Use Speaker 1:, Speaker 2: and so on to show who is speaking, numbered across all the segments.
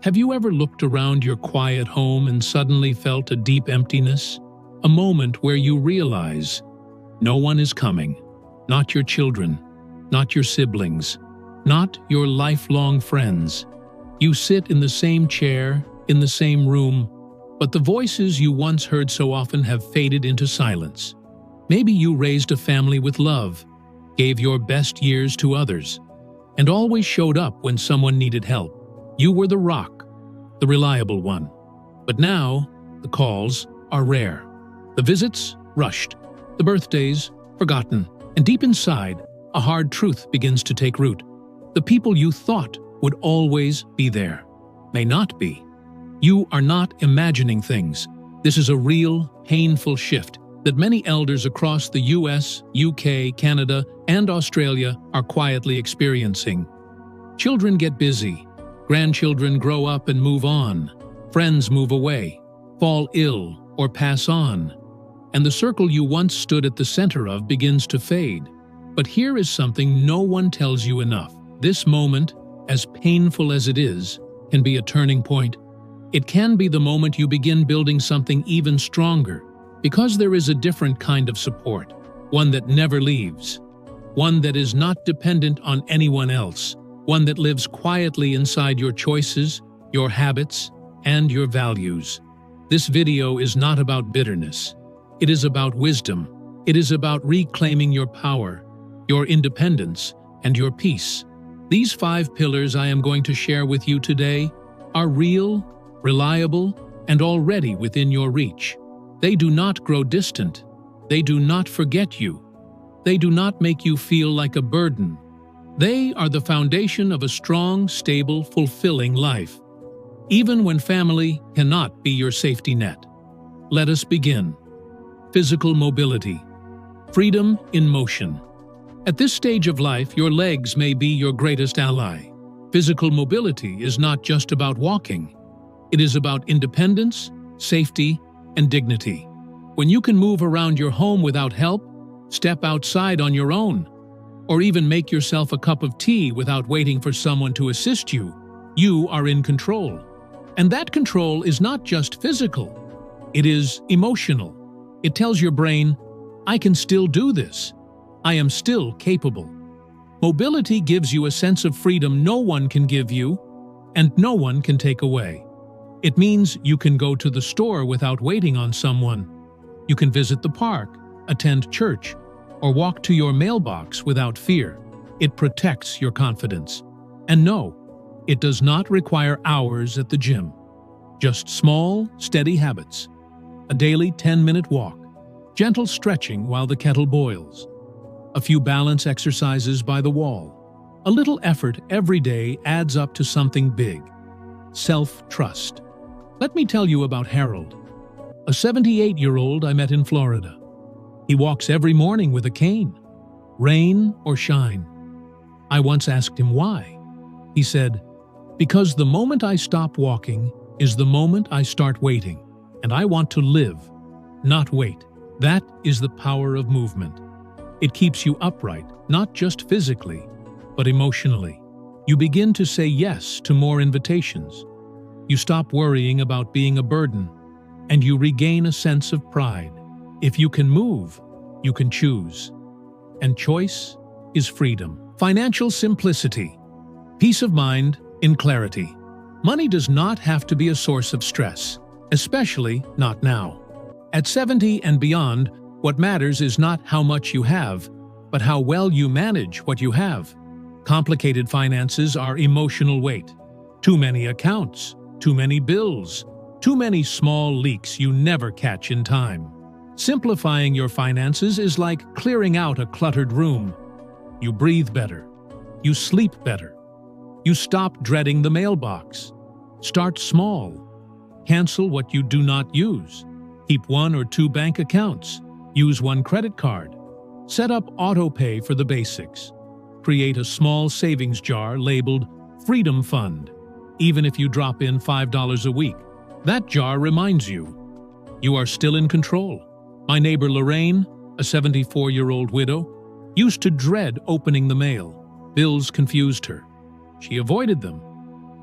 Speaker 1: Have you ever looked around your quiet home and suddenly felt a deep emptiness? A moment where you realize no one is coming, not your children, not your siblings, not your lifelong friends. You sit in the same chair, in the same room, but the voices you once heard so often have faded into silence. Maybe you raised a family with love, gave your best years to others, and always showed up when someone needed help. You were the rock, the reliable one. But now, the calls are rare. The visits, rushed. The birthdays, forgotten. And deep inside, a hard truth begins to take root. The people you thought would always be there may not be. You are not imagining things. This is a real, painful shift that many elders across the US, UK, Canada, and Australia are quietly experiencing. Children get busy. Grandchildren grow up and move on. Friends move away, fall ill, or pass on. And the circle you once stood at the center of begins to fade. But here is something no one tells you enough. This moment, as painful as it is, can be a turning point. It can be the moment you begin building something even stronger, because there is a different kind of support, one that never leaves, one that is not dependent on anyone else, one that lives quietly inside your choices, your habits, and your values. This video is not about bitterness. It is about wisdom. It is about reclaiming your power, your independence, and your peace. These 5 pillars I am going to share with you today are real, reliable, and already within your reach. They do not grow distant. They do not forget you. They do not make you feel like a burden. They are the foundation of a strong, stable, fulfilling life, even when family cannot be your safety net. Let us begin. Physical mobility. Freedom in motion. At this stage of life, your legs may be your greatest ally. Physical mobility is not just about walking. It is about independence, safety, and dignity. When you can move around your home without help, step outside on your own, or even make yourself a cup of tea without waiting for someone to assist you, you are in control. And that control is not just physical. It is emotional. It tells your brain, I can still do this. I am still capable. Mobility gives you a sense of freedom no one can give you, and no one can take away. It means you can go to the store without waiting on someone. You can visit the park, attend church, or walk to your mailbox without fear. It protects your confidence. And no, it does not require hours at the gym. Just small, steady habits. A daily 10-minute walk, gentle stretching while the kettle boils, a few balance exercises by the wall. A little effort every day adds up to something big. Self-trust. Let me tell you about Harold, a 78-year-old I met in Florida. He walks every morning with a cane, rain or shine. I once asked him why. He said, because the moment I stop walking is the moment I start waiting, and I want to live, not wait. That is the power of movement. It keeps you upright, not just physically, but emotionally. You begin to say yes to more invitations. You stop worrying about being a burden, and you regain a sense of pride. If you can move, you can choose. And choice is freedom. Financial simplicity. Peace of mind in clarity. Money does not have to be a source of stress, especially not now. At 70 and beyond, what matters is not how much you have, but how well you manage what you have. Complicated finances are emotional weight. Too many accounts, too many bills, too many small leaks you never catch in time. Simplifying your finances is like clearing out a cluttered room. You breathe better. You sleep better. You stop dreading the mailbox. Start small. Cancel what you do not use. Keep 1 or 2 bank accounts. Use 1 credit card. Set up auto-pay for the basics. Create a small savings jar labeled Freedom Fund. Even if you drop in $5 a week, that jar reminds you you are still in control. My neighbor Lorraine, a 74-year-old widow, used to dread opening the mail. Bills confused her. She avoided them.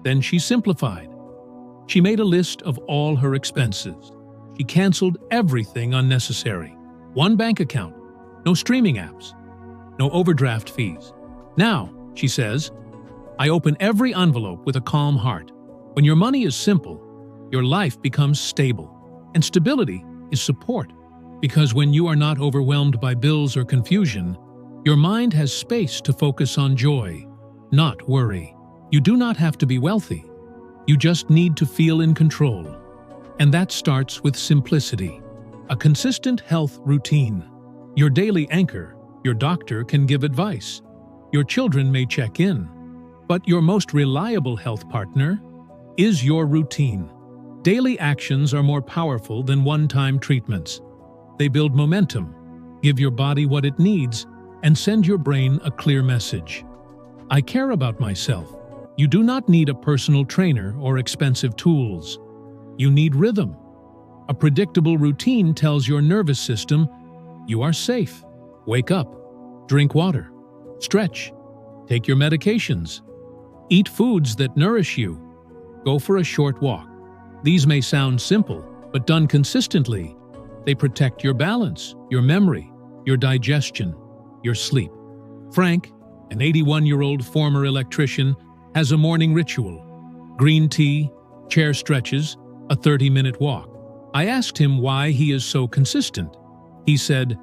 Speaker 1: Then she simplified. She made a list of all her expenses. She canceled everything unnecessary. One bank account, no streaming apps, no overdraft fees. Now, she says, I open every envelope with a calm heart. When your money is simple, your life becomes stable. And stability is support. Because when you are not overwhelmed by bills or confusion, your mind has space to focus on joy, not worry. You do not have to be wealthy. You just need to feel in control. And that starts with simplicity. A consistent health routine. Your daily anchor. Your doctor can give advice. Your children may check in. But your most reliable health partner is your routine. Daily actions are more powerful than one-time treatments. They build momentum, give your body what it needs, and send your brain a clear message. I care about myself. You do not need a personal trainer or expensive tools. You need rhythm. A predictable routine tells your nervous system, you are safe. Wake up, drink water, stretch, take your medications, eat foods that nourish you, go for a short walk. These may sound simple, but done consistently, they protect your balance, your memory, your digestion, your sleep. Frank, an 81-year-old former electrician, has a morning ritual: green tea, chair stretches, a 30-minute walk. I asked him why he is so consistent. He said,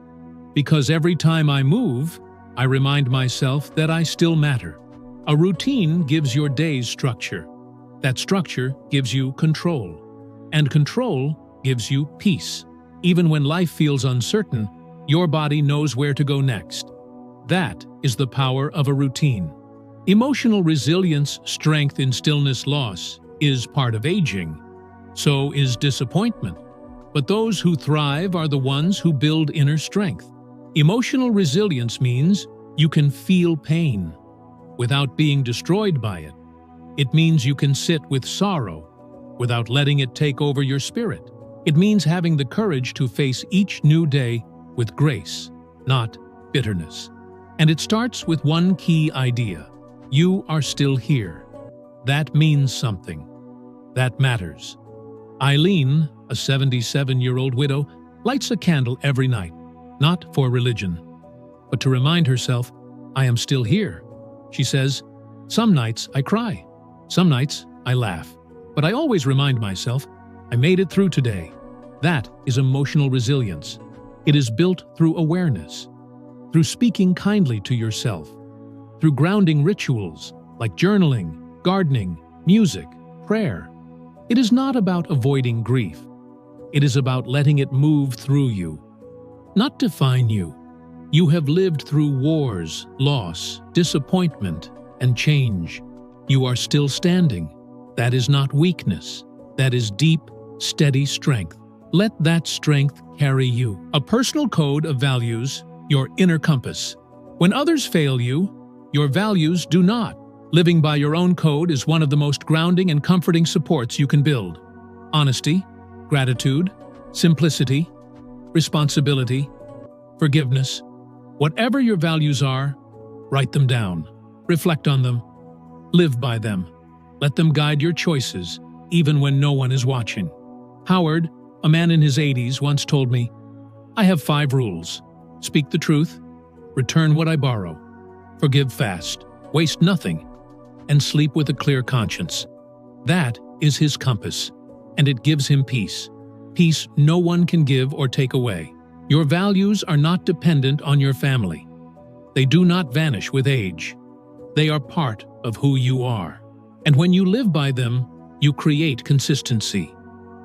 Speaker 1: because every time I move, I remind myself that I still matter. A routine gives your days structure. That structure gives you control. And control gives you peace. Even when life feels uncertain, your body knows where to go next. That is the power of a routine. Emotional resilience, strength in stillness, loss is part of aging. So is disappointment. But those who thrive are the ones who build inner strength. Emotional resilience means you can feel pain without being destroyed by it. It means you can sit with sorrow without letting it take over your spirit. It means having the courage to face each new day with grace, not bitterness. And it starts with one key idea. You are still here. That means something. That matters. Eileen, a 77-year-old widow, lights a candle every night, not for religion, but to remind herself, I am still here. She says, some nights I cry, some nights I laugh, but I always remind myself, I made it through today. That is emotional resilience. It is built through awareness, through speaking kindly to yourself, through grounding rituals like journaling, gardening, music, prayer. It is not about avoiding grief. It is about letting it move through you, not define you. You have lived through wars, loss, disappointment, and change. You are still standing. That is not weakness. That is deep, steady strength. Let that strength carry you. A personal code of values, your inner compass. When others fail you, your values do not. Living by your own code is one of the most grounding and comforting supports you can build. Honesty, gratitude, simplicity, responsibility, forgiveness. Whatever your values are, write them down. Reflect on them. Live by them. Let them guide your choices, even when no one is watching. Howard, a man in his 80s, once told me, I have 5 rules. Speak the truth, return what I borrow, forgive fast, waste nothing, and sleep with a clear conscience. That is his compass, and it gives him peace. Peace no one can give or take away. Your values are not dependent on your family. They do not vanish with age. They are part of who you are. And when you live by them, you create consistency,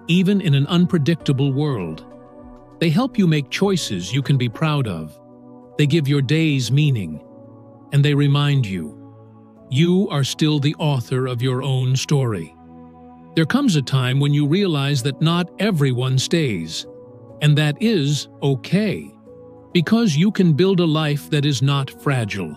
Speaker 1: even in an unpredictable world. They help you make choices you can be proud of. They give your days meaning, and they remind you, you are still the author of your own story. There comes a time when you realize that not everyone stays, and that is okay, because you can build a life that is not fragile,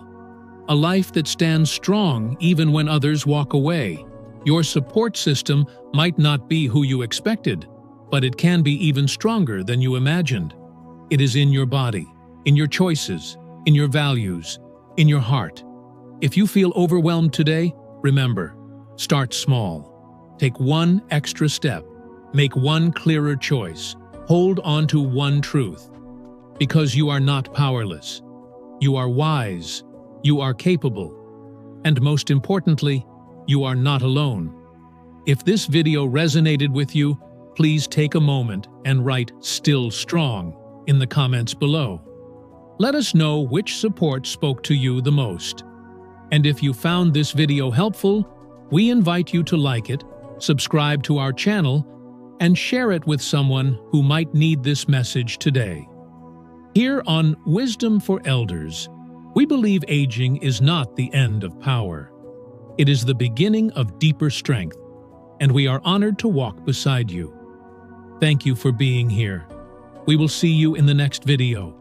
Speaker 1: a life that stands strong even when others walk away. Your support system might not be who you expected, but it can be even stronger than you imagined. It is in your body, in your choices, in your values, in your heart. If you feel overwhelmed today, remember, start small. Take one extra step. Make one clearer choice. Hold on to one truth. Because you are not powerless. You are wise. You are capable. And most importantly, you are not alone. If this video resonated with you, please take a moment and write "Still Strong" in the comments below. Let us know which support spoke to you the most. And if you found this video helpful, we invite you to like it, subscribe to our channel, and share it with someone who might need this message today. Here on Wisdom for Elders, we believe aging is not the end of power. It is the beginning of deeper strength, and we are honored to walk beside you. Thank you for being here. We will see you in the next video.